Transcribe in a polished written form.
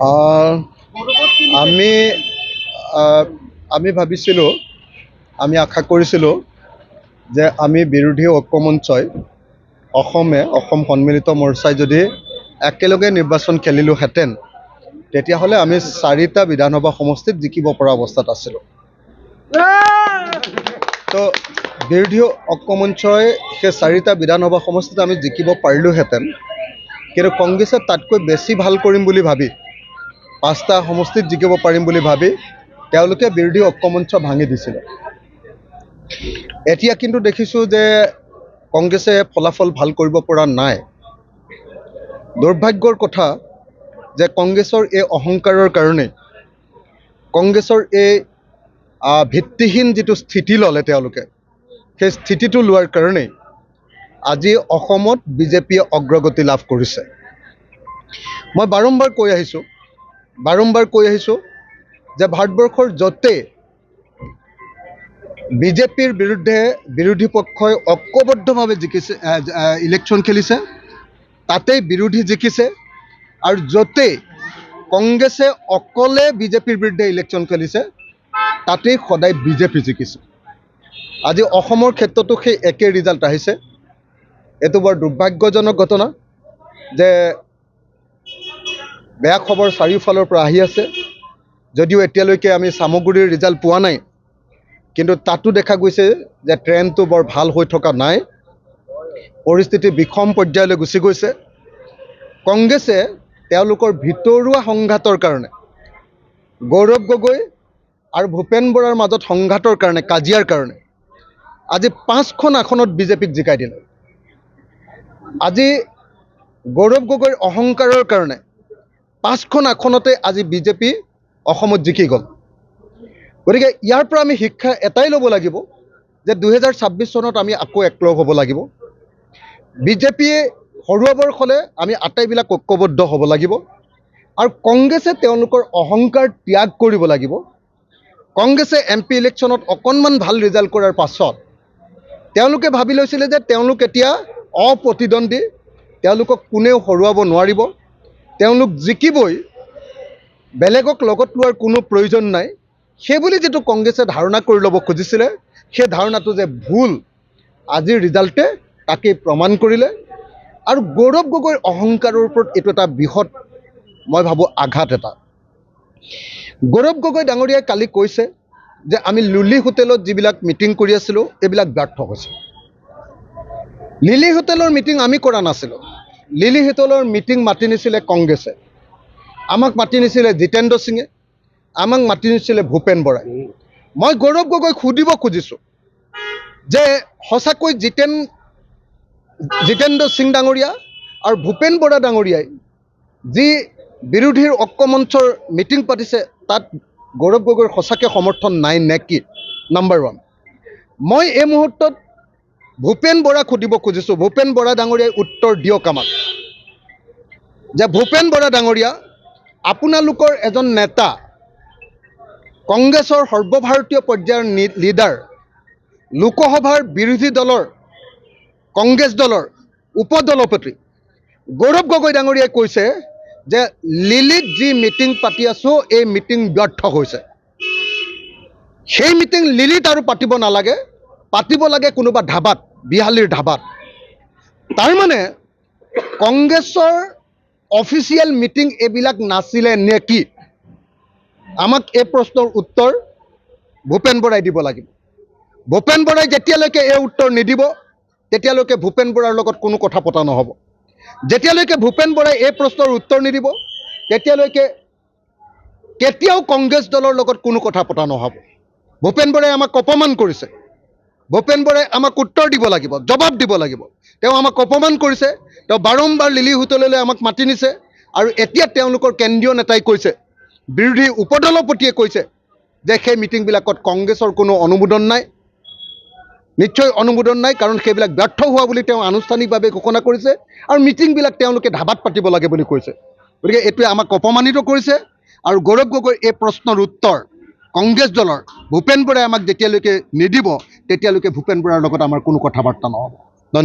আহ, আমি আহ, আমি ভাবিছিলোঁ, আমি আশা কৰিছিলোঁ যে আমি বিৰোধী ঐক্যমঞ্চই অসম সন্মিলিত মৰ্চাই যদি একেলগে নিৰ্বাচন খেলিলোহেঁতেন তেতিয়াহ'লে আমি 4টা বিধানসভা সমষ্টিত জিকিব পৰা অৱস্থাত আছিলোঁ। তো বিৰোধী ঐক্যমঞ্চই সেই 4টা বিধানসভা সমষ্টিত আমি জিকিব পাৰিলোহেঁতেন, কিন্তু কংগ্ৰেছে তাতকৈ বেছি ভাল কৰিম বুলি ভাবি 5টা সমষ্টিত জিকিব পাৰিম বুলি ভাবি তেওঁলোকে বিৰোধী ঐক্যমঞ্চ ভাঙি দিছিলে। এতিয়া কিন্তু দেখিছোঁ যে কংগ্ৰেছে ফলাফল ভাল কৰিব পৰা নাই। দুৰ্ভাগ্যৰ কথা যে কংগ্ৰেছৰ এই অহংকাৰৰ কাৰণে, কংগ্ৰেছৰ এই ভিত্তিহীন যিটো স্থিতি ল'লে তেওঁলোকে, সেই স্থিতিটো লোৱাৰ কাৰণেই আজি অসমত বিজেপিয়ে অগ্ৰগতি লাভ কৰিছে। মই বাৰম্বাৰ কৈ আহিছোঁ যে ভাৰতবৰ্ষৰ য'তেই বিজেপিৰ বিৰুদ্ধে বিৰোধী পক্ষই ঐক্যবদ্ধভাৱে ইলেকশ্যন খেলিছে তাতেই বিৰোধী জিকিছে, আৰু য'তেই কংগ্ৰেছে অকলে বিজেপিৰ বিৰুদ্ধে ইলেকশ্যন খেলিছে তাতেই সদায় বিজেপি জিকিছে। আজি অসমৰ ক্ষেত্ৰতো সেই একে ৰিজাল্ট আহিছে। এইটো বৰ দুৰ্ভাগ্যজনক ঘটনা যে বেয়া খবৰ চাৰিওফালৰ পৰা আহি আছে। যদিও এতিয়ালৈকে আমি চামগুৰিৰ ৰিজাল্ট পোৱা নাই, কিন্তু তাতো দেখা গৈছে যে ট্ৰেণ্ডটো বৰ ভাল হৈ থকা নাই, পৰিস্থিতি বিষম পৰ্যায়লৈ গুচি গৈছে। কংগ্ৰেছে তেওঁলোকৰ ভিতৰুৱা সংঘাতৰ কাৰণে, গৌৰৱ গগৈ আৰু ভূপেন বৰাৰ মাজত সংঘাতৰ কাৰণে, কাজিয়াৰ কাৰণে আজি 5খন আসনত বিজেপিক জিকাই দিলে। আজি গৌৰৱ গগৈৰ অহংকাৰৰ কাৰণে 5খন আসনতে আজি বিজেপি অসমত জিকি গ'ল। গতিকে ইয়াৰ পৰা আমি শিক্ষা এটাই ল'ব লাগিব যে 2026 চনত আমি আকৌ একলগ হ'ব লাগিব। বিজেপিয়ে হৰুৱাবৰ হ'লে আমি আটাইবিলাক ঐক্যবদ্ধ হ'ব লাগিব, আৰু কংগ্ৰেছে তেওঁলোকৰ অহংকাৰ ত্যাগ কৰিব লাগিব। কংগ্ৰেছে MP ইলেকশ্যনত অকণমান ভাল ৰিজাল্ট কৰাৰ পাছত তেওঁলোকে ভাবি লৈছিলে যে তেওঁলোক এতিয়া অপ্ৰতিদ্বন্দ্বী, তেওঁলোকক কোনেও হৰুৱাব নোৱাৰিব, তেওঁলোক জিকিবই, বেলেগক লগত লোৱাৰ কোনো প্ৰয়োজন নাই। সেইবুলি যিটো কংগ্ৰেছে ধাৰণা কৰি ল'ব খুজিছিলে, সেই ধাৰণাটো যে ভুল, আজিৰ ৰিজাল্টে তাকেই প্ৰমাণ কৰিলে। আৰু গৌৰৱ গগৈৰ অহংকাৰৰ ওপৰত এইটো এটা বৃহৎ, মই ভাবোঁ, আঘাত এটা। গৌৰৱ গগৈ ডাঙৰীয়াই কালি কৈছে যে আমি লুলি হোটেলত যিবিলাক মিটিং কৰি আছিলোঁ এইবিলাক ব্যৰ্থ হৈছে। লিলি হোটেলৰ মিটিং আমি কৰা নাছিলোঁ। লিলি হোটেলৰ মিটিং মাতি নিছিলে কংগ্ৰেছে, আমাক মাতি নিছিলে জিতেন্দ্ৰ সিঙে, আমাক মাতি নিছিলে ভূপেন বৰাই। মই গৌৰৱ গগৈক সুধিব খুজিছোঁ যে সঁচাকৈ জিতেন্দ্ৰ সিং ডাঙৰীয়া আৰু ভূপেন বৰা ডাঙৰীয়াই যি বিৰোধীৰ ঐক্যমঞ্চৰ মিটিং পাতিছে তাত গৌৰৱ গগৈৰ সঁচাকৈ সমৰ্থন নাই নেকি? নাম্বাৰ 1। মই এই মুহূৰ্তত ভূপেন বৰাক সুধিব খুজিছোঁ, ভূপেন বৰা ডাঙৰীয়াই উত্তৰ দিয়ক আমাক, যে ভূপেন বৰা ডাঙৰীয়া, আপোনালোকৰ এজন নেতা, কংগ্ৰেছৰ সৰ্বভাৰতীয় পৰ্যায়ৰ লিডাৰ, লোকসভাৰ বিৰোধী দলৰ কংগ্ৰেছ দলৰ উপদলপতি গৌৰৱ গগৈ ডাঙৰীয়াই কৈছে যে লিলিত যি মিটিং পাতি আছোঁ এই মিটিং ব্যৰ্থ হৈছে। সেই মিটিং লিলিত আৰু পাতিব নালাগে, পাতিব লাগে কোনোবা ধাবাত, বিহালীৰ ধাবাত। তাৰমানে কংগ্ৰেছৰ অফিচিয়েল মিটিং এইবিলাক নাছিলে নেকি? আমাক এই প্ৰশ্নৰ উত্তৰ ভূপেন বৰাই দিব লাগিব। ভূপেন বৰাই যেতিয়ালৈকে এই উত্তৰ নিদিব তেতিয়ালৈকে ভূপেন বৰাৰ লগত কোনো কথা পতা নহ'ব। যেতিয়ালৈকে ভূপেন বৰাই এই প্ৰশ্নৰ উত্তৰ নিদিব তেতিয়ালৈকে কেতিয়াও কংগ্ৰেছ দলৰ লগত কোনো কথা পতা নহ'ব। ভূপেন বৰাই আমাক অপমান কৰিছে, ভূপেন বৰাই আমাক উত্তৰ দিব লাগিব, জবাব দিব লাগিব। তেওঁ আমাক অপমান কৰিছে, তেওঁ বাৰম্বাৰ লিলি হোটেললৈ আমাক মাতি নিছে, আৰু এতিয়া তেওঁলোকৰ কেন্দ্ৰীয় নেতাই কৈছে, বিৰোধী উপদলপতিয়ে কৈছে যে সেই মিটিংবিলাকত কংগ্ৰেছৰ কোনো অনুমোদন নাই। নিশ্চয় অনুমোদন নাই, কাৰণ সেইবিলাক ব্যৰ্থ হোৱা বুলি তেওঁ আনুষ্ঠানিকভাৱে ঘোষণা কৰিছে, আৰু মিটিংবিলাক তেওঁলোকে ধাবাত পাতিব লাগে বুলি কৈছে। গতিকে এইটোৱে আমাক অপমানিত কৰিছে। আৰু গৌৰৱ গগৈৰ এই প্ৰশ্নৰ উত্তৰ কংগ্ৰেছ দলৰ ভূপেন বৰাই আমাক যেতিয়ালৈকে নিদিব তেতিয়ালৈকে ভূপেন বৰাৰ লগত আমাৰ কোনো কথা বাৰ্তা নহ'ব।